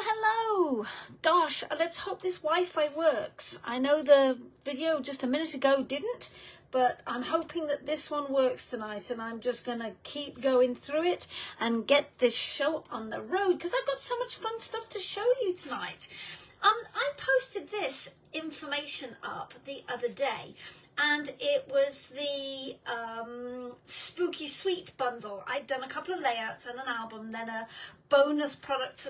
Hello. Gosh, let's hope this Wi-Fi works. I know the video just a minute ago didn't, but I'm hoping that this one works tonight, and I'm just gonna keep going through it and get this show on the road because I've got so much fun stuff to show you tonight. I posted this information up the other day, and it was the Spooky Sweet bundle. I'd done a couple of layouts and an album, then a bonus project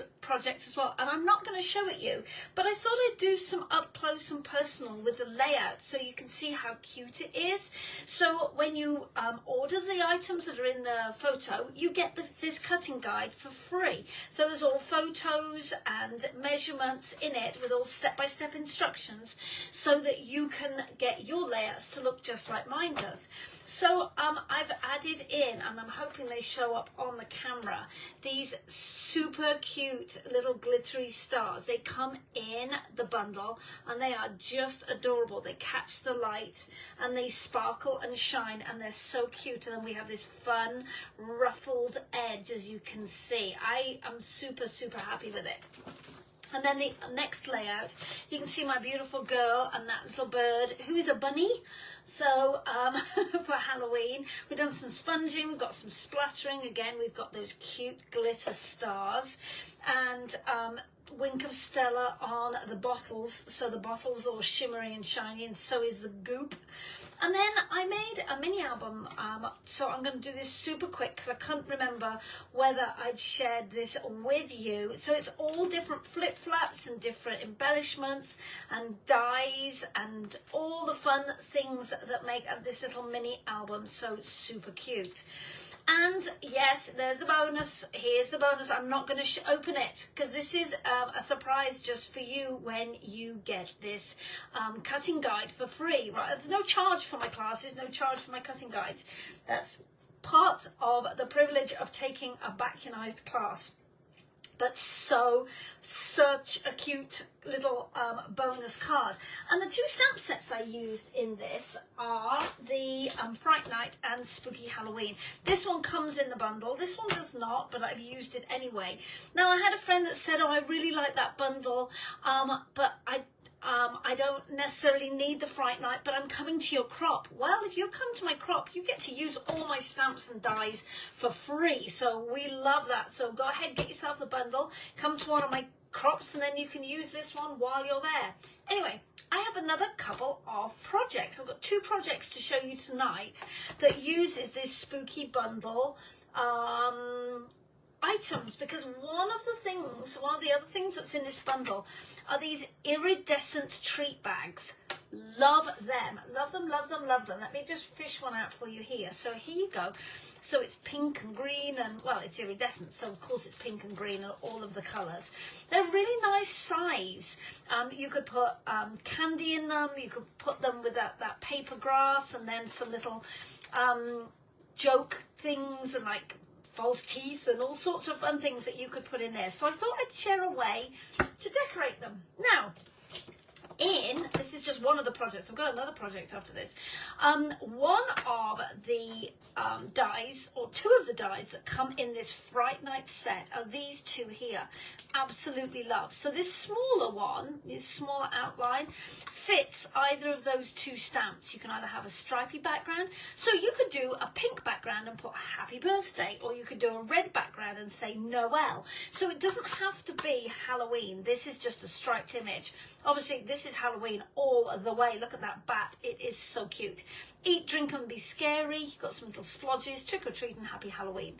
as well, and I'm not going to show it you, but I thought I'd do some up close and personal with the layout so you can see how cute it is. So when you order the items that are in the photo, you get this cutting guide for free. So there's all photos and measurements in it with all step-by-step instructions so that you can get your layouts to look just like mine does. So I've added in, and I'm hoping they show up on the camera, these super cute little glittery stars. They come in the bundle and they are just adorable. They catch the light and they sparkle and shine, and they're so cute. And then we have this fun ruffled edge, as you can see. I am super happy with it. And then the next layout, you can see my beautiful girl and that little bird who is a bunny. So for Halloween, we've done some sponging, we've got some splattering. Again, we've got those cute glitter stars and Wink of Stella on the bottles. So the bottle's all shimmery and shiny, and so is the goop. And then I made a mini album, so I'm going to do this super quick because I couldn't remember whether I'd shared this with you. So it's all different flip-flaps and different embellishments and dies and all the fun things that make this little mini album so super cute. And yes, there's the bonus. Here's the bonus. I'm not going to open it because this is a surprise just for you when you get this cutting guide for free. Right? There's no charge for my classes, no charge for my cutting guides. That's part of the privilege of taking a Bacchionized class. But such a cute little bonus card. And the two stamp sets I used in this are the Fright Night and Spooky Halloween. This one comes in the bundle. This one does not, but I've used it anyway. Now, I had a friend that said, oh, I really like that bundle, but I don't necessarily need the Fright Night, but I'm coming to your crop. Well, if you come to my crop, you get to use all my stamps and dies for free. So we love that. So go ahead, get yourself the bundle, come to one of my crops, and then you can use this one while you're there. Anyway, I have another couple of projects. I've got two projects to show you tonight that uses this spooky bundle items, because one of the other things that's in this bundle are these iridescent treat bags. Love them. Love them. Let me just fish one out for you here. So here you go. So it's pink and green, and well, it's iridescent, so of course it's pink and green and all of the colours. They're really nice size. You could put candy in them. You could put them with that paper grass, and then some little joke things and like false teeth and all sorts of fun things that you could put in there. So I thought I'd share a way to decorate them. Now, this is just one of the projects. I've got another project after this. One of the dies, or two of the dies that come in this Fright Night set are these two here. Absolutely love. So this smaller one, this smaller outline, fits either of those two stamps. You can either have a stripy background, so you could do a pink background and put happy birthday, or you could do a red background and say Noel. So it doesn't have to be Halloween. This is just a striped image. Obviously this is Halloween all the way. Look at that bat. It is so cute. Eat, drink and be scary. You've got some little splodges, trick or treat and happy Halloween.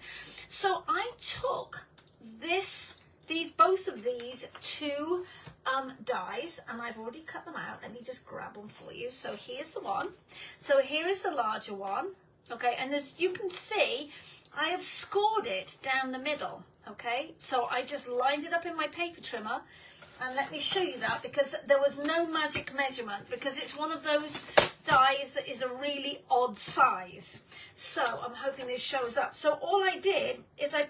So I took both of these two dies, and I've already cut them out. Let me just grab them for you. So here's the one. So here is the larger one. Okay, and as you can see, I have scored it down the middle. Okay, so I just lined it up in my paper trimmer. And let me show you that, because there was no magic measurement, because it's one of those dies that is a really odd size. So I'm hoping this shows up. So all I did is I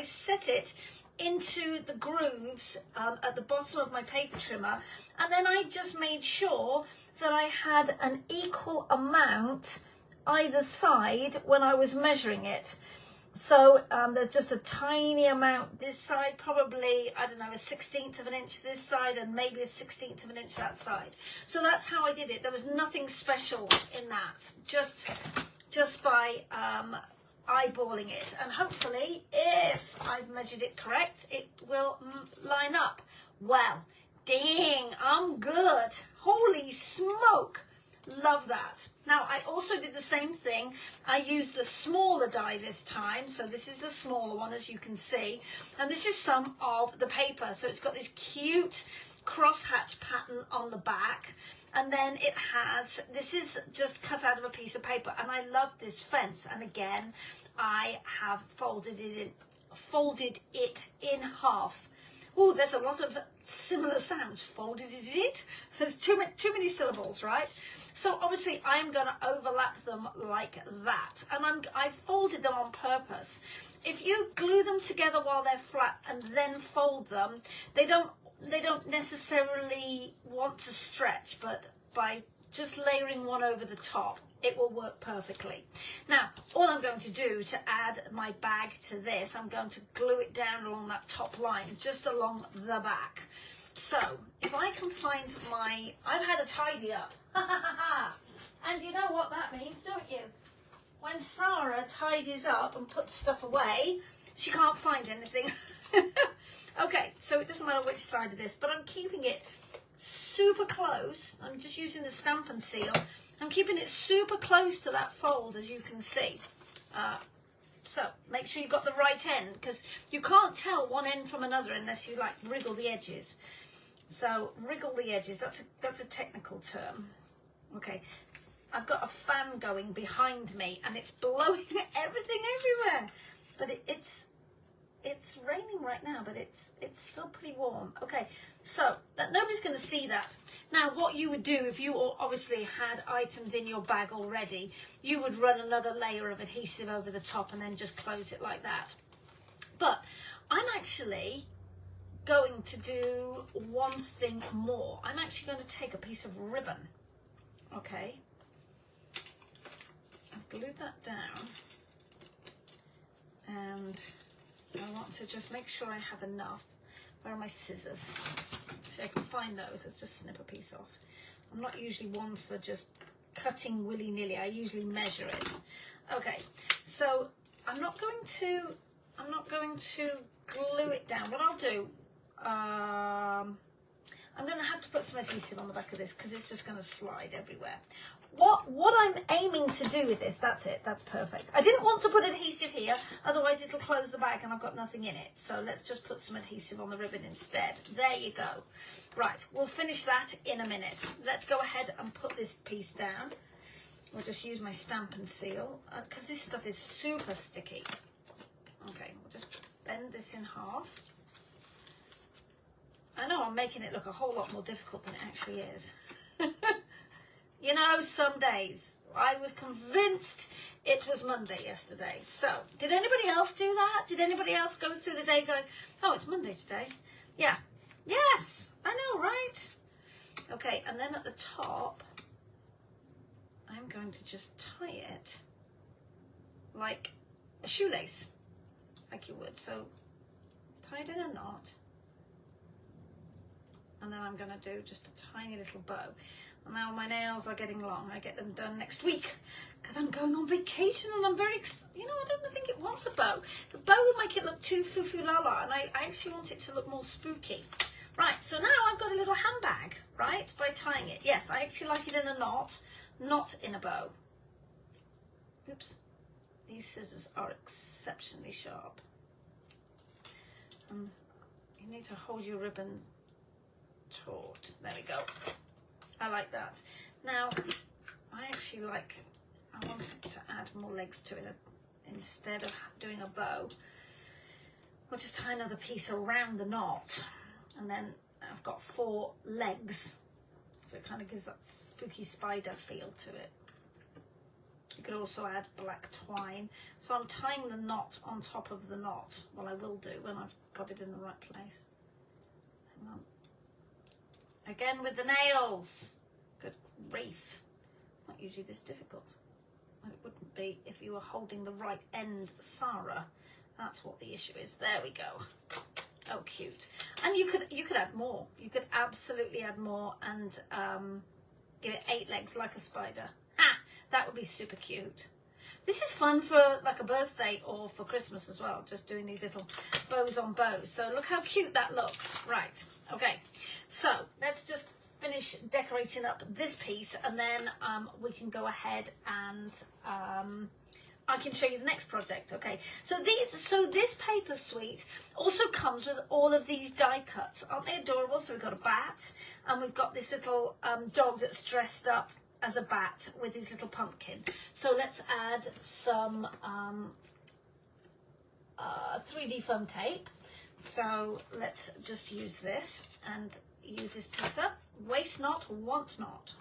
set it into the grooves at the bottom of my paper trimmer, and then I just made sure that I had an equal amount either side when I was measuring it. So there's just a tiny amount this side, probably, I don't know, a 1/16 of an inch this side and maybe a 1/16 of an inch that side. So that's how I did it. There was nothing special in that, just by eyeballing it. And hopefully, if I've measured it correct, it will line up. Well, dang, I'm good. Holy smoke. Love that. Now, I also did the same thing. I used the smaller die this time. So this is the smaller one, as you can see. And this is some of the paper. So it's got this cute crosshatch pattern on the back. And then it has, this is just cut out of a piece of paper. And I love this fence. And again, I have folded it in half. Oh, there's a lot of similar sounds. Folded it. There's too many syllables, right? So obviously I'm going to overlap them like that. And I folded them on purpose. If you glue them together while they're flat and then fold them, they don't necessarily want to stretch, but by just layering one over the top, it will work perfectly. Now, all I'm going to do to add my bag to this, I'm going to glue it down along that top line, just along the back. So, if I can find I've had a tidy up. And you know what that means, don't you? When Sarah tidies up and puts stuff away, she can't find anything. Okay, so it doesn't matter which side of this, but I'm keeping it super close. I'm just using the stamp and seal. I'm keeping it super close to that fold, as you can see. So make sure you've got the right end, because you can't tell one end from another unless you like wriggle the edges. So wriggle the edges, that's a technical term. Okay, I've got a fan going behind me and it's blowing everything everywhere. But it's raining right now, but it's still pretty warm. Okay, so that nobody's going to see that. Now, what you would do if you obviously had items in your bag already, you would run another layer of adhesive over the top and then just close it like that. But I'm actually going to do one thing more. I'm actually going to take a piece of ribbon. Okay, I've glued that down, and I want to just make sure I have enough. Where are my scissors? See, I can find those. Let's just snip a piece off. I'm not usually one for just cutting willy-nilly. I usually measure it. Okay, so I'm not going to glue it down. What I'll do, I'm going to have to put some adhesive on the back of this because it's just going to slide everywhere. What I'm aiming to do with this, that's it, that's perfect. I didn't want to put adhesive here, otherwise it'll close the bag and I've got nothing in it. So let's just put some adhesive on the ribbon instead. There you go. Right, we'll finish that in a minute. Let's go ahead and put this piece down. We'll just use my stamp and seal because this stuff is super sticky. Okay, we'll just bend this in half. I know I'm making it look a whole lot more difficult than it actually is. You know, some days. I was convinced it was Monday yesterday. So, did anybody else do that? Did anybody else go through the day going, oh, it's Monday today? Yeah. Yes, I know, right? Okay, and then at the top, I'm going to just tie it like a shoelace, like you would. So, tie it in a knot. And then I'm going to do just a tiny little bow. And now my nails are getting long. I get them done next week because I'm going on vacation and I'm very you know, I don't think it wants a bow. The bow would make it look too foo-foo-la-la, and I actually want it to look more spooky. Right, so now I've got a little handbag, right, by tying it. Yes, I actually like it in a knot, not in a bow. Oops, these scissors are exceptionally sharp. You need to hold your ribbon taut. There we go. I like that. Now, I wanted to add more legs to it. Instead of doing a bow, I'll just tie another piece around the knot. And then I've got 4 legs. So it kind of gives that spooky spider feel to it. You could also add black twine. So I'm tying the knot on top of the knot. Well, I will do when I've got it in the right place. Hang on. Again with the nails. Good grief. It's not usually this difficult. It wouldn't be if you were holding the right end, Sarah. That's what the issue is. There we go. Oh, cute. And you could add more. You could absolutely add more and give it 8 legs like a spider. Ah, that would be super cute. This is fun for like a birthday or for Christmas as well, just doing these little bows on bows. So look how cute that looks. Right, okay. So let's just finish decorating up this piece, and then we can go ahead and I can show you the next project. Okay, so this paper suite also comes with all of these die cuts. Aren't they adorable? So we've got a bat, and we've got this little dog that's dressed up as a bat with his little pumpkin. So let's add some 3D foam tape. So let's just use this and use this piece up. Waste not, want not.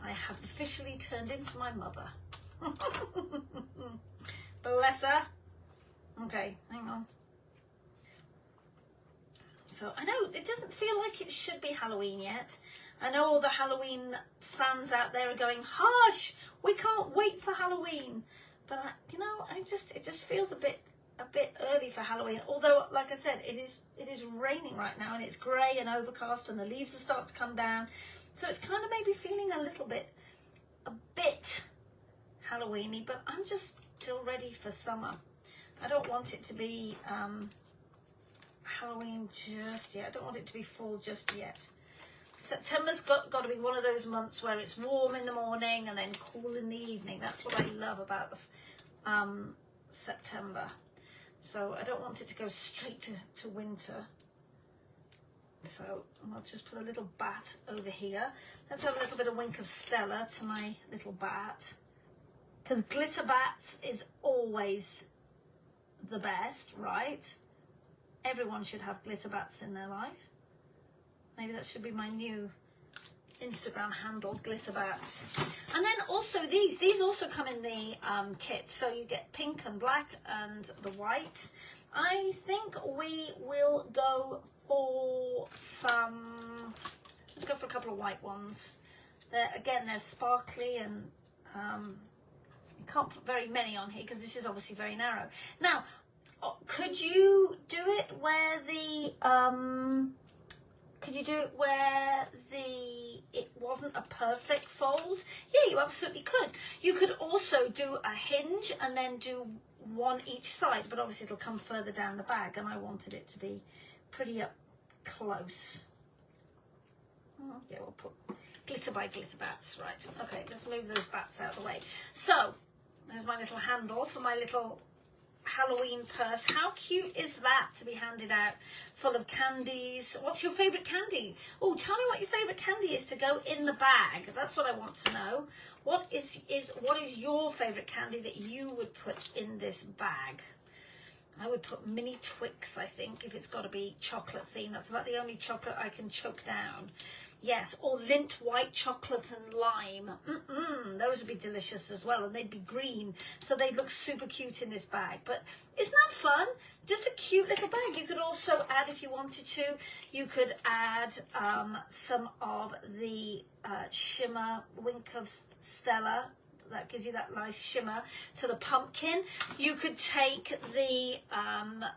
I have officially turned into my mother. Bless her. Okay, hang on. So I know it doesn't feel like it should be Halloween yet. I know all the Halloween fans out there are going, "Hush, we can't wait for Halloween." But it just feels a bit early for Halloween. Although, like I said, it is raining right now, and it's grey and overcast, and the leaves are starting to come down. So it's kind of maybe feeling a bit Halloweeny, but I'm just still ready for summer. I don't want it to be Halloween just yet. I don't want it to be fall just yet. September's got to be one of those months where it's warm in the morning and then cool in the evening. That's what I love about the September. So I don't want it to go straight to winter. So I'll just put a little bat over here. Let's have a little bit of Wink of Stella to my little bat. Because glitter bats is always the best, right? Everyone should have glitter bats in their life. Maybe that should be my new Instagram handle, glitter bats. And then also these also come in the kit. So you get pink and black and the white. I think we will go for let's go for a couple of white ones. They're sparkly, and you can't put very many on here because this is obviously very narrow. Now, could you do it where it wasn't a perfect fold? Yeah, you absolutely could. You could also do a hinge and then do one each side, but obviously it'll come further down the bag, and I wanted it to be pretty up close. Yeah, we'll put glitter by glitter bats. Right, okay, let's move those bats out of the way. So there's my little handle for my little Halloween purse. How cute is that to be handed out, full of candies? What's your favorite candy? Oh, tell me what your favorite candy is to go in the bag. That's what I want to know. What is your favorite candy that you would put in this bag? I would put mini Twix, I think, if it's got to be chocolate themed. That's about the only chocolate I can choke down. Yes, or Lindt white chocolate and lime. Those would be delicious as well, and they'd be green, so they'd look super cute in this bag. But isn't that fun? Just a cute little bag. You could also add, if you wanted to, you could add some of the shimmer Wink of Stella. That gives you that nice shimmer to the pumpkin. You could take the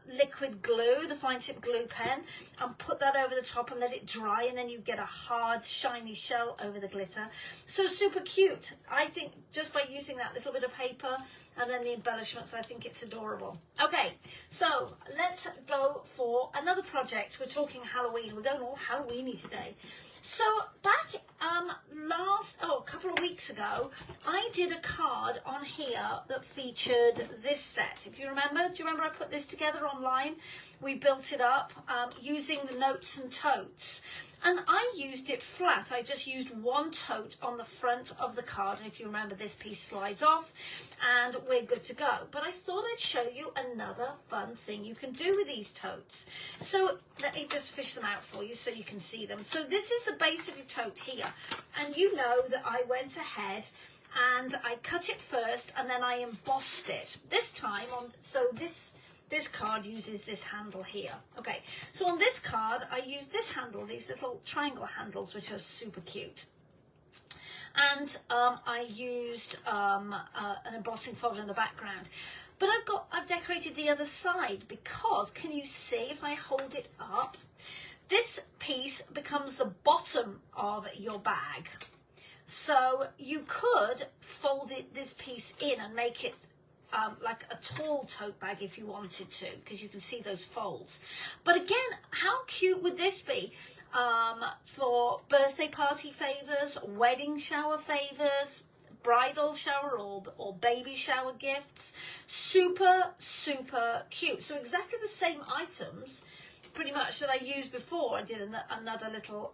liquid glue, the fine tip glue pen, and put that over the top and let it dry, and then you get a hard shiny shell over the glitter. So super cute. I think just by using that little bit of paper and then the embellishments, I think it's adorable. Okay, so let's go for another project. We're talking Halloween. We're going all Halloweeny today. So back a couple of weeks ago, I did a card on here that featured this set. If you remember, do you remember I put this together online? We built it up using the notes and totes. And I used it flat. I just used one tote on the front of the card. And if you remember, this piece slides off and we're good to go. But I thought I'd show you another fun thing you can do with these totes. So let me just fish them out for you so you can see them. So this is the base of your tote here. And you know that I went ahead and I cut it first and then I embossed it. This time, this card uses this handle here. Okay, so on this card, I use this handle, these little triangle handles, which are super cute. and I used an embossing folder in the background. But I've decorated the other side because, can you see if I hold it up, this piece becomes the bottom of your bag. So you could fold this piece in and make it like a tall tote bag if you wanted to, because you can see those folds. But again, how cute would this be for birthday party favors, wedding shower favors, bridal shower or baby shower gifts? Super, super cute. So exactly the same items pretty much that I used before. I did another little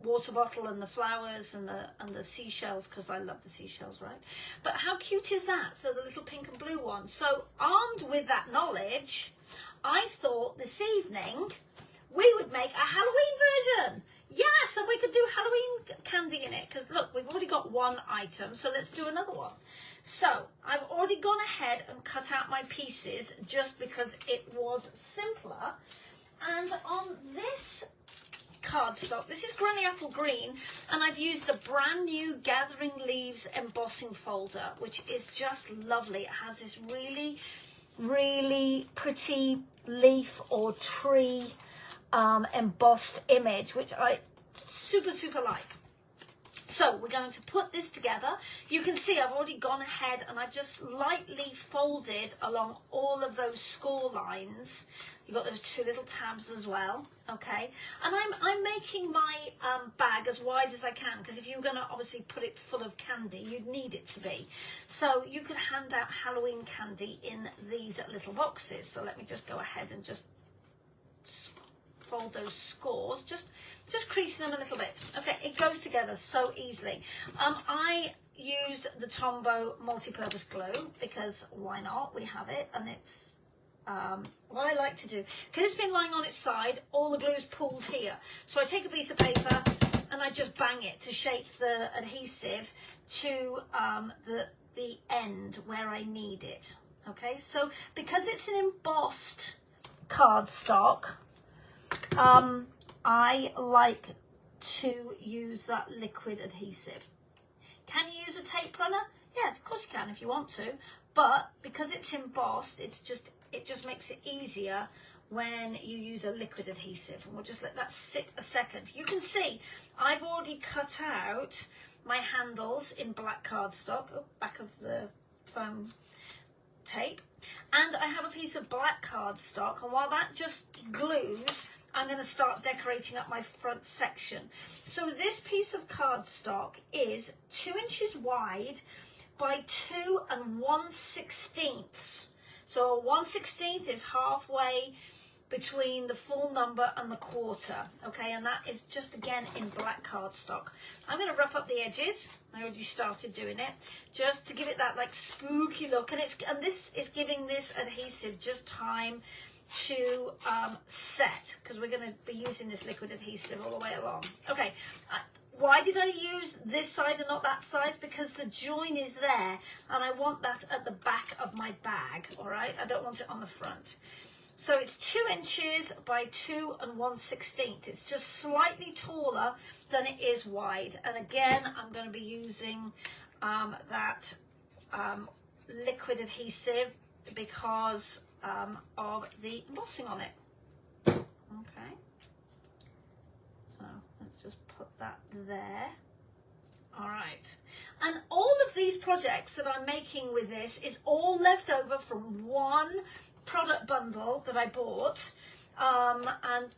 water bottle and the flowers and the seashells, because I love the seashells, right? But how cute is that? So the little pink and blue one. So armed with that knowledge, I thought this evening we would make a Halloween version. Yes, and we could do Halloween candy in it, because look, we've already got one item, so let's do another one. So I've already gone ahead and cut out my pieces just because it was simpler. And on this cardstock, this is Granny Apple Green, and I've used the brand new Gathering Leaves embossing folder, which is just lovely. It has this really, really pretty leaf or tree embossed image, which I super, super like. So we're going to put this together. You can see I've already gone ahead and I've just lightly folded along all of those score lines. You've got those two little tabs as well, okay? And I'm making my bag as wide as I can, because if you were going to obviously put it full of candy, you'd need it to be. So you could hand out Halloween candy in these little boxes. So let me just go ahead and just fold those scores, just creasing them a little bit. Okay, it goes together so easily. I used the Tombow multi-purpose glue because why not? We have it, and it's what I like to do, because it's been lying on its side, all the glue's pulled here. So I take a piece of paper and I just bang it to shape the adhesive to the end where I need it. Okay, so because it's an embossed cardstock, I like to use that liquid adhesive. Can you use a tape runner? Yes, of course you can if you want to, but because it's embossed, it just makes it easier when you use a liquid adhesive. And we'll just let that sit a second. You can see I've already cut out my handles in black cardstock, back of the foam tape, and I have a piece of black cardstock, and while that just glues, I'm going to start decorating up my front section. So this piece of cardstock is 2 inches wide by 2 1/16. So 1/16 is halfway between the full number and the quarter, okay? And that is just, again, in black cardstock. I'm going to rough up the edges. I already started doing it, just to give it that like spooky look. And this is giving this adhesive just time to set, because we're going to be using this liquid adhesive all the way along. Okay, why did I use this side and not that side? Because the join is there, and I want that at the back of my bag, all right? I don't want it on the front. So it's 2 inches by 2 1/16. It's just slightly taller than it is wide. And again, I'm going to be using that liquid adhesive because of the embossing on it. Okay, so let's just put that there. All right, and all of these projects that I'm making with this is all left over from one product bundle that I bought. And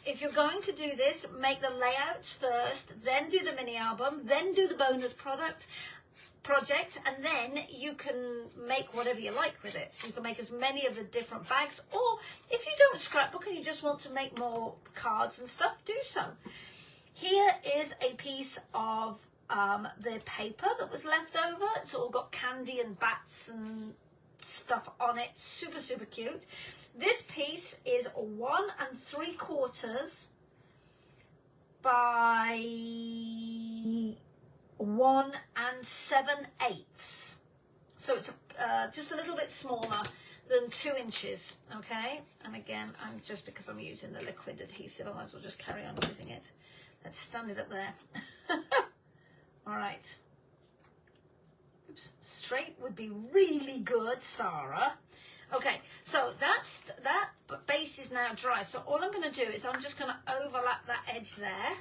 if you're going to do this, make the layouts first, then do the mini album, then do the bonus project, and then you can make whatever you like with it. You can make as many of the different bags, or if you don't scrapbook and you just want to make more cards and stuff, do so. Here is a piece of the paper that was left over. It's all got candy and bats and stuff on it. Super, super cute. This piece is 1 3/4 by 1 7/8. So it's just a little bit smaller than 2 inches, okay? And again, because I'm using the liquid adhesive, I might as well just carry on using it. Let's stand it up there. All right. Oops. Straight would be really good, Sarah. Okay, so that base is now dry. So all I'm going to do is I'm just going to overlap that edge there.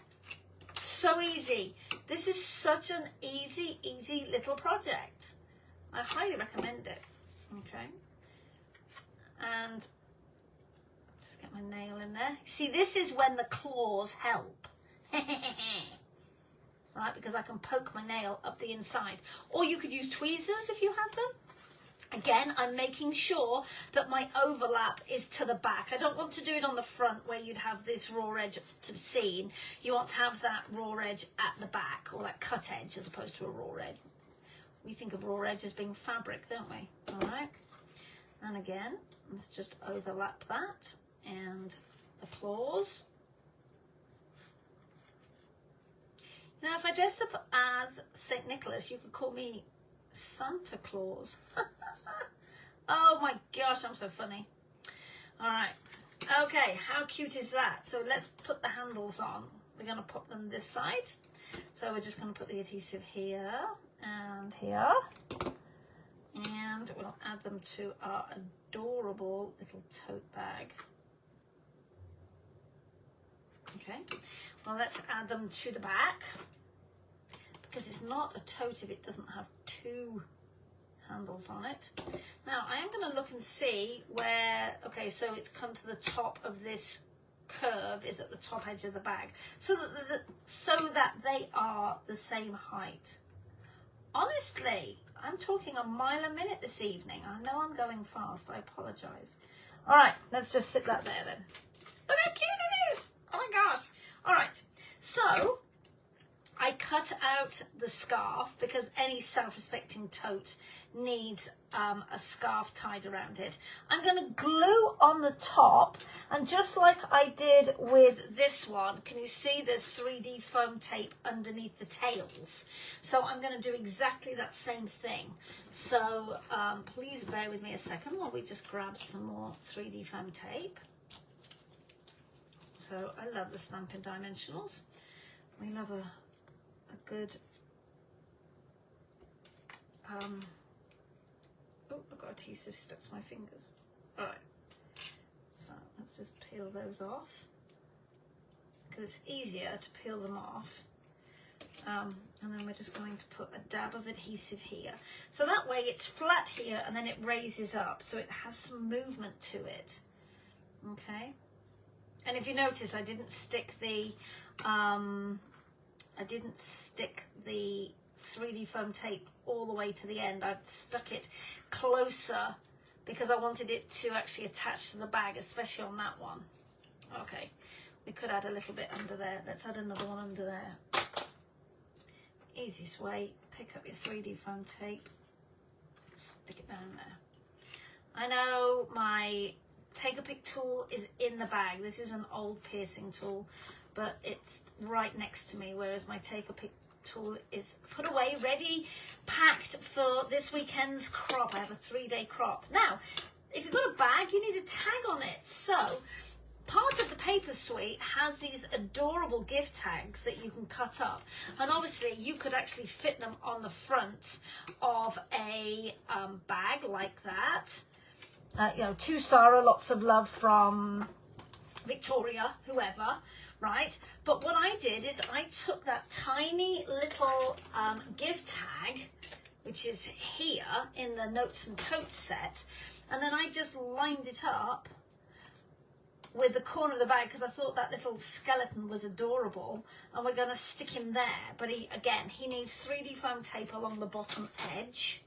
So easy. This is such an easy little project. I highly recommend it. Okay. And just get my nail in there. See, this is when the claws help. Right, because I can poke my nail up the inside. Or you could use tweezers if you have them. Again, I'm making sure that my overlap is to the back. I don't want to do it on the front where you'd have this raw edge to be seen. You want to have that raw edge at the back, or that cut edge as opposed to a raw edge. We think of raw edge as being fabric, don't we? All right. And again, let's just overlap that and the claws. Now, if I dressed up as St. Nicholas, you could call me Santa Claus. Oh my gosh, I'm so funny. All right. Okay, how cute is that? So let's put the handles on. We're going to put them this side. So we're just going to put the adhesive here and here. And we'll add them to our adorable little tote bag. Okay. Well, let's add them to the back. Because it's not a tote if it doesn't have two handles on it. Now I am going to look and see where, okay, so it's come to the top of this curve is at the top edge of the bag, so that they are the same height. Honestly, I'm talking a mile a minute this evening. I know I'm going fast, I apologize. All right, let's just sit that there then. Look how cute it is. Oh my gosh. All right, so I cut out the scarf because any self-respecting tote needs a scarf tied around it. I'm going to glue on the top, and just like I did with this one, can you see there's 3D foam tape underneath the tails? So I'm going to do exactly that same thing. So please bear with me a second while we just grab some more 3D foam tape. So I love the Stampin' Dimensionals. We love a good oh, I've got adhesive stuck to my fingers. All right, so let's just peel those off because it's easier to peel them off. And then we're just going to put a dab of adhesive here, so that way it's flat here and then it raises up, so it has some movement to it. Okay, and if you notice, I didn't stick the 3D foam tape all the way to the end. I've stuck it closer because I wanted it to actually attach to the bag, especially on that one. Okay, we could add a little bit under there. Let's add another one under there. Easiest way, pick up your 3D foam tape, stick it down there. I know my Take-A-Pick tool is in the bag. This is an old piercing tool, but it's right next to me, whereas my Take-A-Pick tool is put away, ready, packed for this weekend's crop. I have a 3-day crop. Now, if you've got a bag, you need a tag on it. So, part of the paper suite has these adorable gift tags that you can cut up. And obviously, you could actually fit them on the front of a bag like that. You know, to Sarah, lots of love from Victoria, whoever. Right, but what I did is I took that tiny little gift tag, which is here in the Notes and Totes set, and then I just lined it up with the corner of the bag because I thought that little skeleton was adorable, and we're going to stick him there. But he needs 3D foam tape along the bottom edge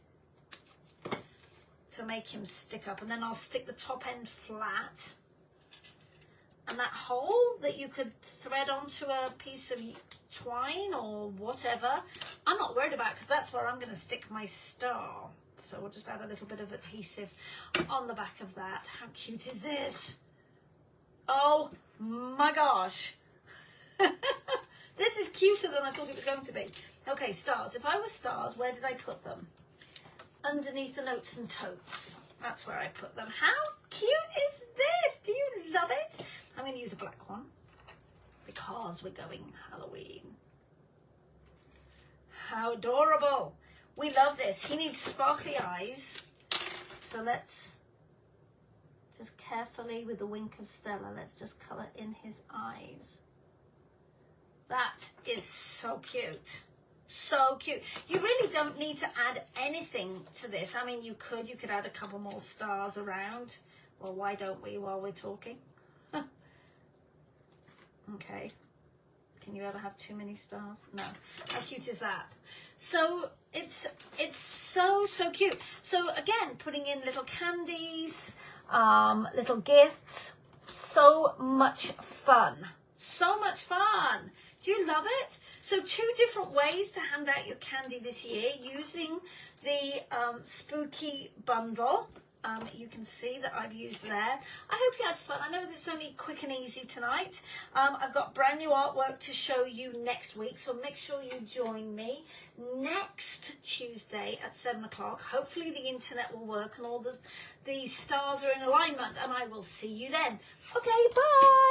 to make him stick up, and then I'll stick the top end flat. And that hole that you could thread onto a piece of twine or whatever, I'm not worried about because that's where I'm going to stick my star. So we'll just add a little bit of adhesive on the back of that. How cute is this? Oh my gosh. This is cuter than I thought it was going to be. Okay, stars. If I were stars, where did I put them? Underneath the Notes and Totes. That's where I put them. How cute is this? Do you love it? I'm going to use a black one because we're going Halloween. how adorable. We love this. He needs sparkly eyes. So let's just carefully, with the wink of Stella, let's just colour in his eyes. That is so cute. So cute. You really don't need to add anything to this. I mean, you could add a couple more stars around. Well, why don't we while we're talking? Okay. Can you ever have too many stars? No. How cute is that? So it's so cute. So again, putting in little candies, little gifts. So much fun. So much fun. Do you love it? So 2 different ways to hand out your candy this year using the spooky bundle. You can see that I've used there. I hope you had fun. I know this is only quick and easy tonight. I've got brand new artwork to show you next week, so make sure you join me next Tuesday at 7 o'clock. Hopefully the internet will work and all the stars are in alignment, and I will see you then. Okay, bye.